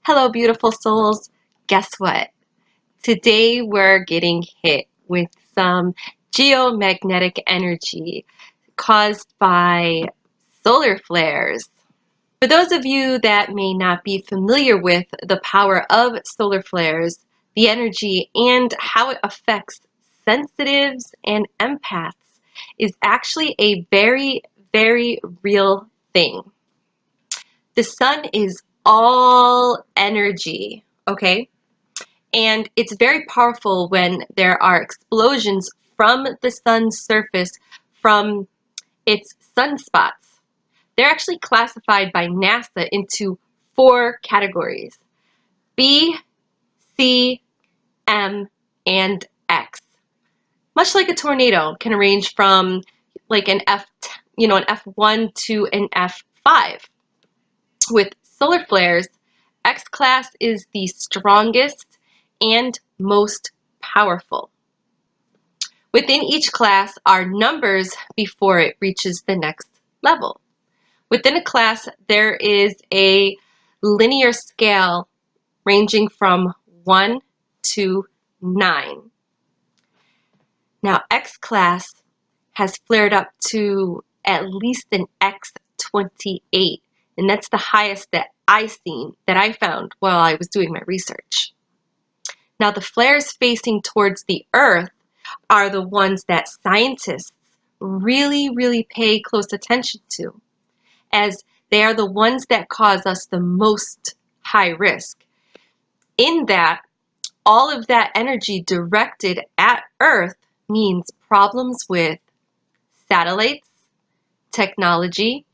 Hello, beautiful souls. Guess what? Today we're getting hit with some geomagnetic energy caused by solar flares. For those of you that may not be familiar with the power of solar flares, the energy, and how it affects sensitives and empaths is actually a very, very real thing. The sun is all energy, okay? And it's very powerful when there are explosions from the sun's surface from its sunspots. They're actually classified by NASA into 4 categories: B, C, M, and X. Much like a tornado can range from like an an F1 to an F5. With solar flares, X class is the strongest and most powerful. Within each class are numbers before it reaches the next level. Within a class, there is a linear scale ranging from 1 to 9. Now, X class has flared up to at least an X28, and that's the highest that I found while I was doing my research. Now, the flares facing towards the Earth are the ones that scientists really, really pay close attention to, as they are the ones that cause us the most high risk. In that, all of that energy directed at Earth means problems with satellites, technology,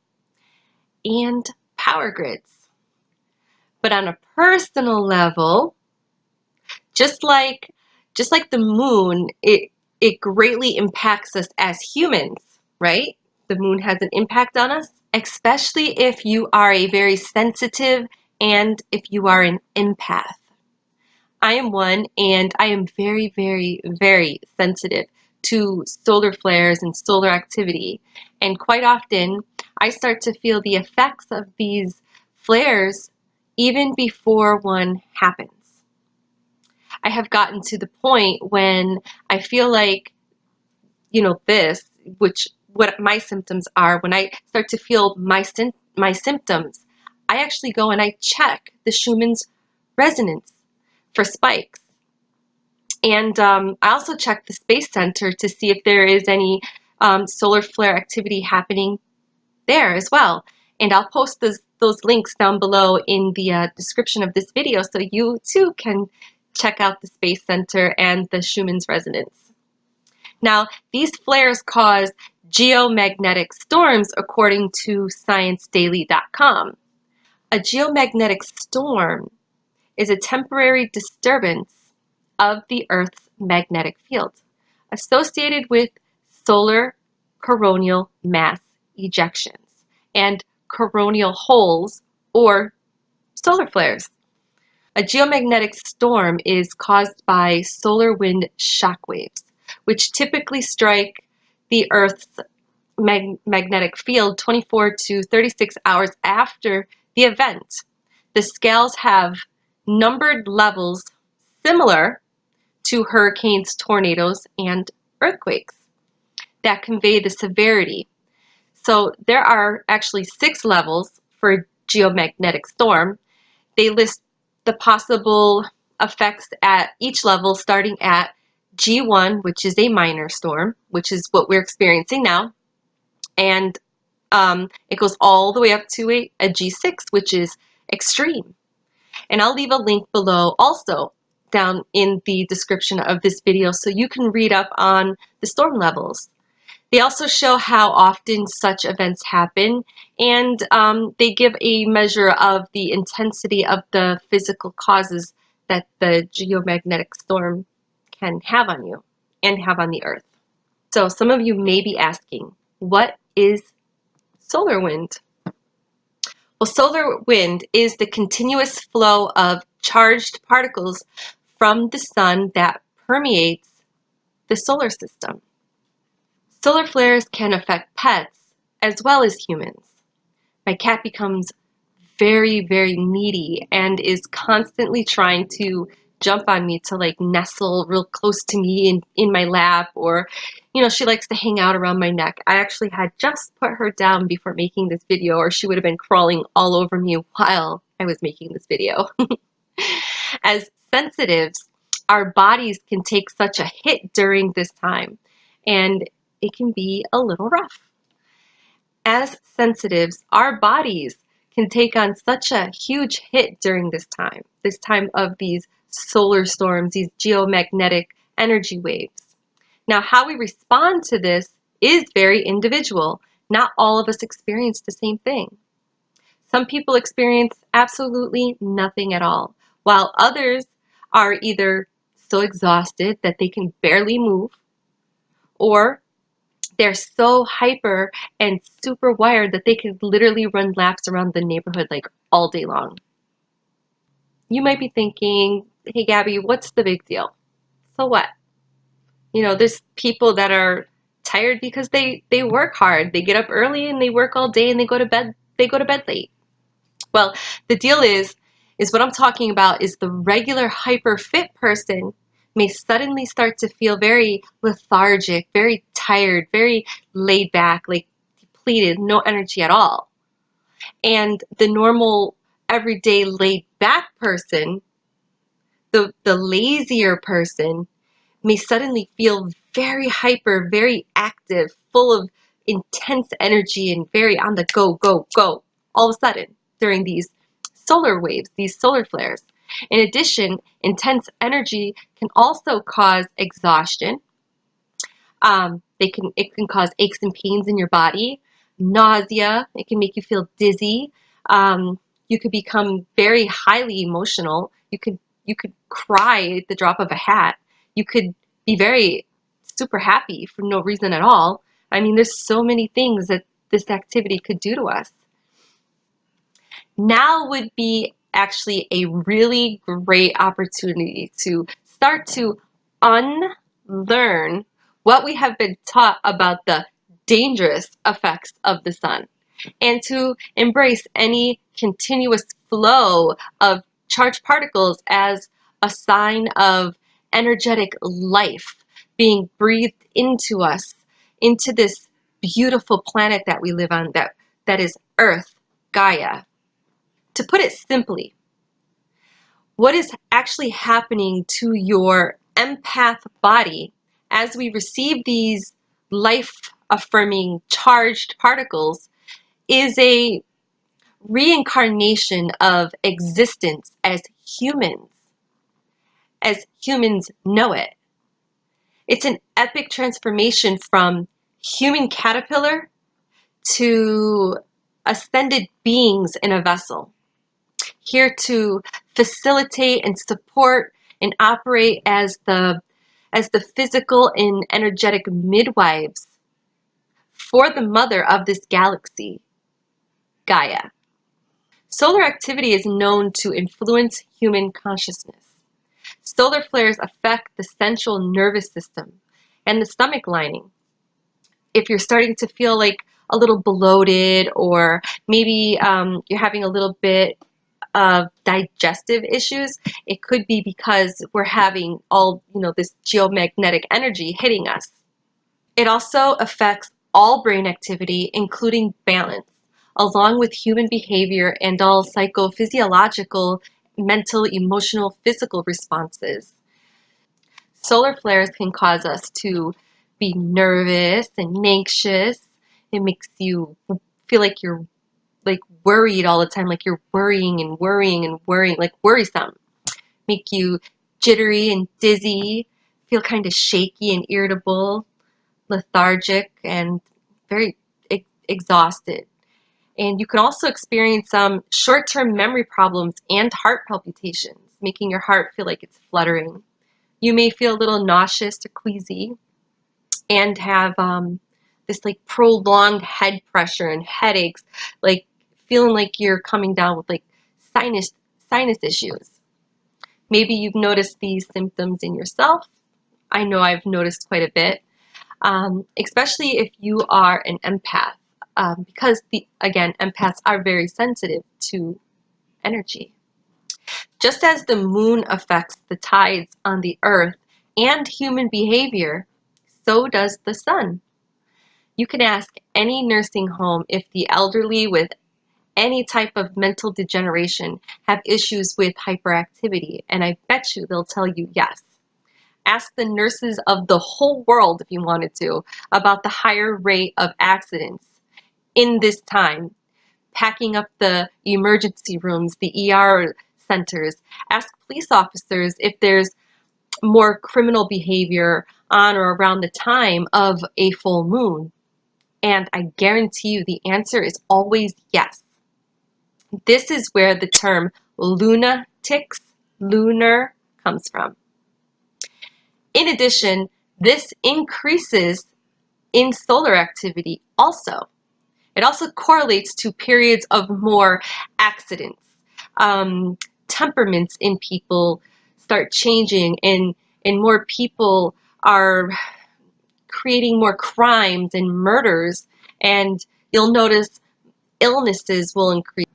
and power grids. But on a personal level, just like the moon, it greatly impacts us as humans, right? The moon has an impact on us, especially if you are a very sensitive and if you are an empath. I am one, and I am very, very, very sensitive to solar flares and solar activity. And quite often, I start to feel the effects of these flares even before one happens. I have gotten to the point when I feel like, what my symptoms are, when I start to feel my symptoms, I actually go and I check the Schumann's resonance for spikes. And I also check the Space Center to see if there is any solar flare activity happening there as well. And I'll post those links down below in the description of this video so you too can check out the Space Center and the Schumann's resonance. Now, these flares cause geomagnetic storms according to ScienceDaily.com. A geomagnetic storm is a temporary disturbance of the Earth's magnetic field associated with solar coronal mass ejections and coronal holes or solar flares. A geomagnetic storm is caused by solar wind shock waves, which typically strike the Earth's magnetic field 24 to 36 hours after the event. The scales have numbered levels similar to hurricanes, tornadoes, and earthquakes that convey the severity. So there are actually 6 levels for a geomagnetic storm. They list the possible effects at each level, starting at G1, which is a minor storm, which is what we're experiencing now. And it goes all the way up to a G6, which is extreme. And I'll leave a link below also down in the description of this video so you can read up on the storm levels. They also show how often such events happen, and they give a measure of the intensity of the physical causes that the geomagnetic storm can have on you and have on the Earth. So some of you may be asking, what is solar wind? Well, solar wind is the continuous flow of charged particles from the sun that permeates the solar system. Solar flares can affect pets as well as humans. My cat becomes very, very needy and is constantly trying to jump on me to like nestle real close to me in my lap, or she likes to hang out around my neck. I actually had just put her down before making this video, or she would have been crawling all over me while I was making this video. As sensitives, our bodies can take such a hit during this time, and it can be a little rough. As sensitives, our bodies can take on such a huge hit during this time of these solar storms, these geomagnetic energy waves. Now, how we respond to this is very individual. Not all of us experience the same thing. Some people experience absolutely nothing at all, while others are either so exhausted that they can barely move, or they're so hyper and super wired that they could literally run laps around the neighborhood like all day long. You might be thinking, hey Gabby, what's the big deal? So what? There's people that are tired because they work hard. They get up early and they work all day and they go to bed late. Well, the deal is what I'm talking about is the regular hyper fit person may suddenly start to feel very lethargic, very tired, very laid back, like depleted, no energy at all. And the normal, everyday laid back person, the lazier person, may suddenly feel very hyper, very active, full of intense energy and very on the go, go, go, all of a sudden during these solar waves, these solar flares. In addition, intense energy can also cause exhaustion. It can cause aches and pains in your body, nausea. It can make you feel dizzy. You could become very highly emotional. You could cry at the drop of a hat. You could be very super happy for no reason at all. I mean, there's so many things that this activity could do to us. Now would be actually a really great opportunity to start to unlearn what we have been taught about the dangerous effects of the sun, and to embrace any continuous flow of charged particles as a sign of energetic life being breathed into us, into this beautiful planet that we live on, that is Earth, Gaia. To put it simply, what is actually happening to your empath body as we receive these life-affirming charged particles is a reincarnation of existence as humans know it. It's an epic transformation from human caterpillar to ascended beings in a vessel, here to facilitate and support and operate as the physical and energetic midwives for the mother of this galaxy, Gaia. Solar activity is known to influence human consciousness. Solar flares affect the central nervous system and the stomach lining. If you're starting to feel like a little bloated, or maybe you're having a little bit of digestive issues, it could be because we're having all, this geomagnetic energy hitting us. It also affects all brain activity, including balance, along with human behavior and all psychophysiological, mental, emotional, physical responses. Solar flares can cause us to be nervous and anxious. It makes you feel like you're like worried all the time, like you're worrying and worrying and worrying, like worrisome. Make you jittery and dizzy, feel kind of shaky and irritable, lethargic, and very exhausted. And you can also experience some short-term memory problems and heart palpitations, making your heart feel like it's fluttering. You may feel a little nauseous or queasy and have this like prolonged head pressure and headaches, like feeling like you're coming down with like sinus issues. Maybe you've noticed these symptoms in yourself. I know I've noticed quite a bit, especially if you are an empath, because again, empaths are very sensitive to energy. Just as the moon affects the tides on the earth and human behavior, so does the sun. You can ask any nursing home if the elderly with any type of mental degeneration have issues with hyperactivity, and I bet you they'll tell you yes. Ask the nurses of the whole world, if you wanted to, about the higher rate of accidents in this time, packing up the emergency rooms, the ER centers. Ask police officers if there's more criminal behavior on or around the time of a full moon. And I guarantee you the answer is always yes. This is where the term lunatics, lunar, comes from. In addition, this increases in solar activity also. It also correlates to periods of more accidents. Temperaments in people start changing, and more people are creating more crimes and murders, and you'll notice illnesses will increase.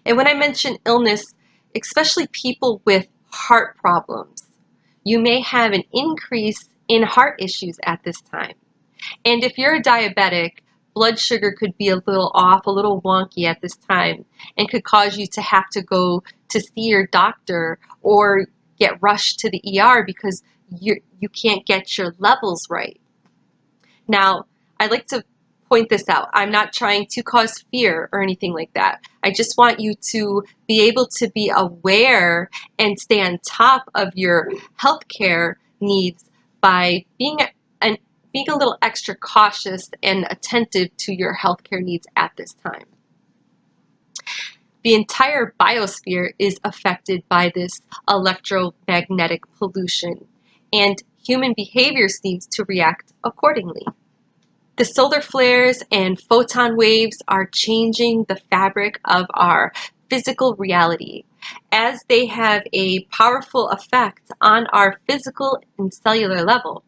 And when I mention illness, especially people with heart problems, you may have an increase in heart issues at this time. And if you're a diabetic, blood sugar could be a little off, a little wonky at this time, and could cause you to have to go to see your doctor or get rushed to the ER because you can't get your levels right. Now, I'd like to point this out. I'm not trying to cause fear or anything like that. I just want you to be able to be aware and stay on top of your healthcare needs by being a little extra cautious and attentive to your healthcare needs at this time. The entire biosphere is affected by this electromagnetic pollution, and human behavior seems to react accordingly. The solar flares and photon waves are changing the fabric of our physical reality, as they have a powerful effect on our physical and cellular level,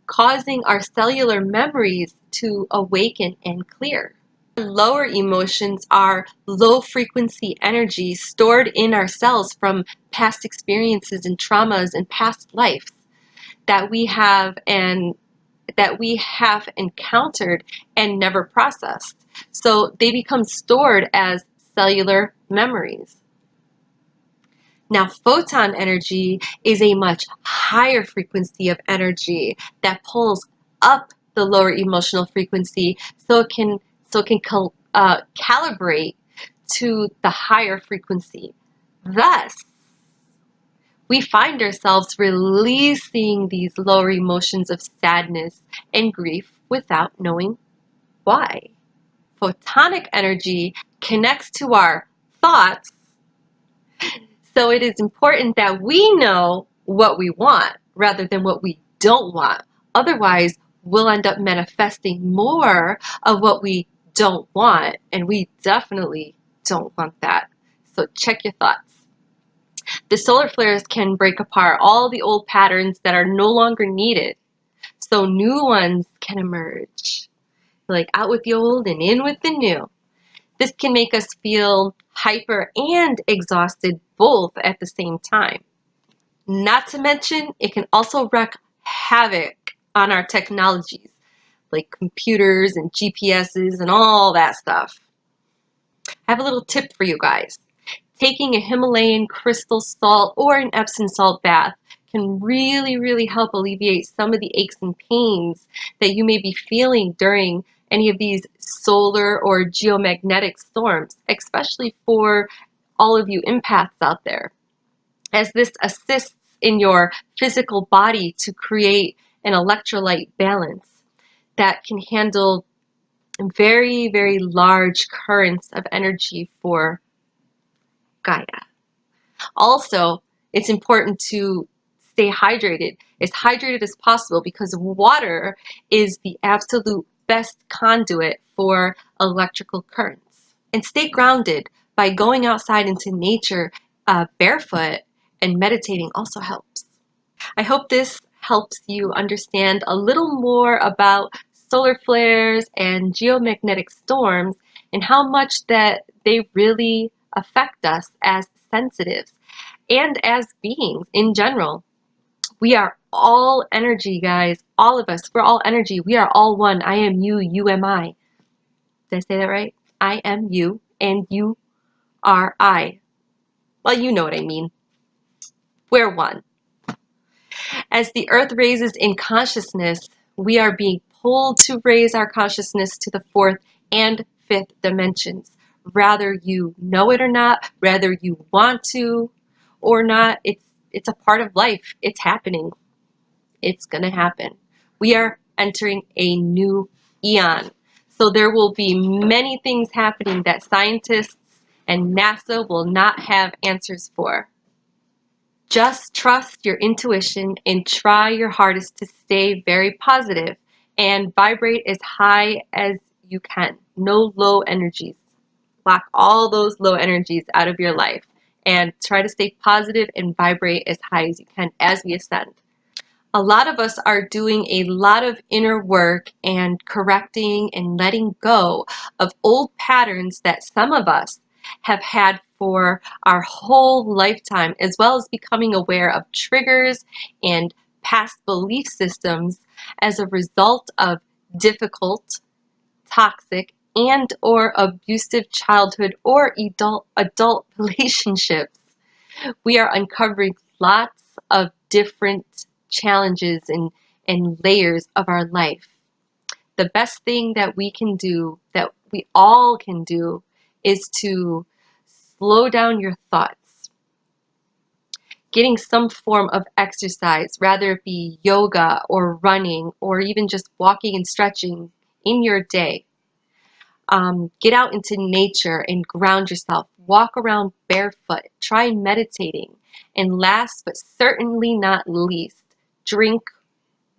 causing our cellular memories to awaken and clear. Lower emotions are low frequency energy stored in our cells from past experiences and traumas and past lives that we have encountered and never processed. So they become stored as cellular memories. Now, photon energy is a much higher frequency of energy that pulls up the lower emotional frequency so it can calibrate to the higher frequency. Thus, we find ourselves releasing these lower emotions of sadness and grief without knowing why. Photonic energy connects to our thoughts, so it is important that we know what we want rather than what we don't want. Otherwise, we'll end up manifesting more of what we don't want, and we definitely don't want that. So check your thoughts. The solar flares can break apart all the old patterns that are no longer needed, so new ones can emerge. Like out with the old and in with the new. This can make us feel hyper and exhausted both at the same time. Not to mention, it can also wreak havoc on our technologies, like computers and GPSs and all that stuff. I have a little tip for you guys. Taking a Himalayan crystal salt or an Epsom salt bath can really help alleviate some of the aches and pains that you may be feeling during any of these solar or geomagnetic storms, especially for all of you empaths out there, as this assists in your physical body to create an electrolyte balance that can handle very large currents of energy for Gaia. Also, it's important to stay hydrated, as hydrated as possible, because water is the absolute best conduit for electrical currents. And stay grounded by going outside into nature barefoot, and meditating also helps. I hope this helps you understand a little more about solar flares and geomagnetic storms and how much that they really affect us as sensitives and as beings in general. We are all energy, guys. All of us. We're all energy. We are all one. I am you. You am I. Did I say that right? I am you and you are I. Well, you know what I mean. We're one. As the earth raises in consciousness, we are being pulled to raise our consciousness to the fourth and fifth dimensions. Rather you know it or not, rather you want to or not, it's a part of life. It's happening. It's going to happen. We are entering a new eon. So there will be many things happening that scientists and NASA will not have answers for. Just trust your intuition and try your hardest to stay very positive and vibrate as high as you can. No low energies. Block all those low energies out of your life and try to stay positive and vibrate as high as you can as we ascend. A lot of us are doing a lot of inner work and correcting and letting go of old patterns that some of us have had for our whole lifetime, as well as becoming aware of triggers and past belief systems as a result of difficult, toxic, and or abusive childhood or adult relationships. We are uncovering lots of different challenges and layers of our life. The best thing that we can do, that we all can do, is to slow down your thoughts. Getting some form of exercise, rather it be yoga or running or even just walking and stretching in your day. Get out into nature and ground yourself. Walk around barefoot. Try meditating. And last but certainly not least, drink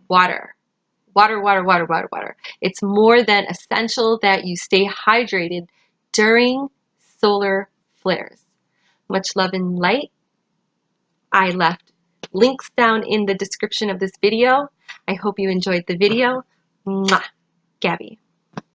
water. Water, water, water, water, water. It's more than essential that you stay hydrated during solar flares. Much love and light. I left links down in the description of this video. I hope you enjoyed the video. Mwah. Gabby.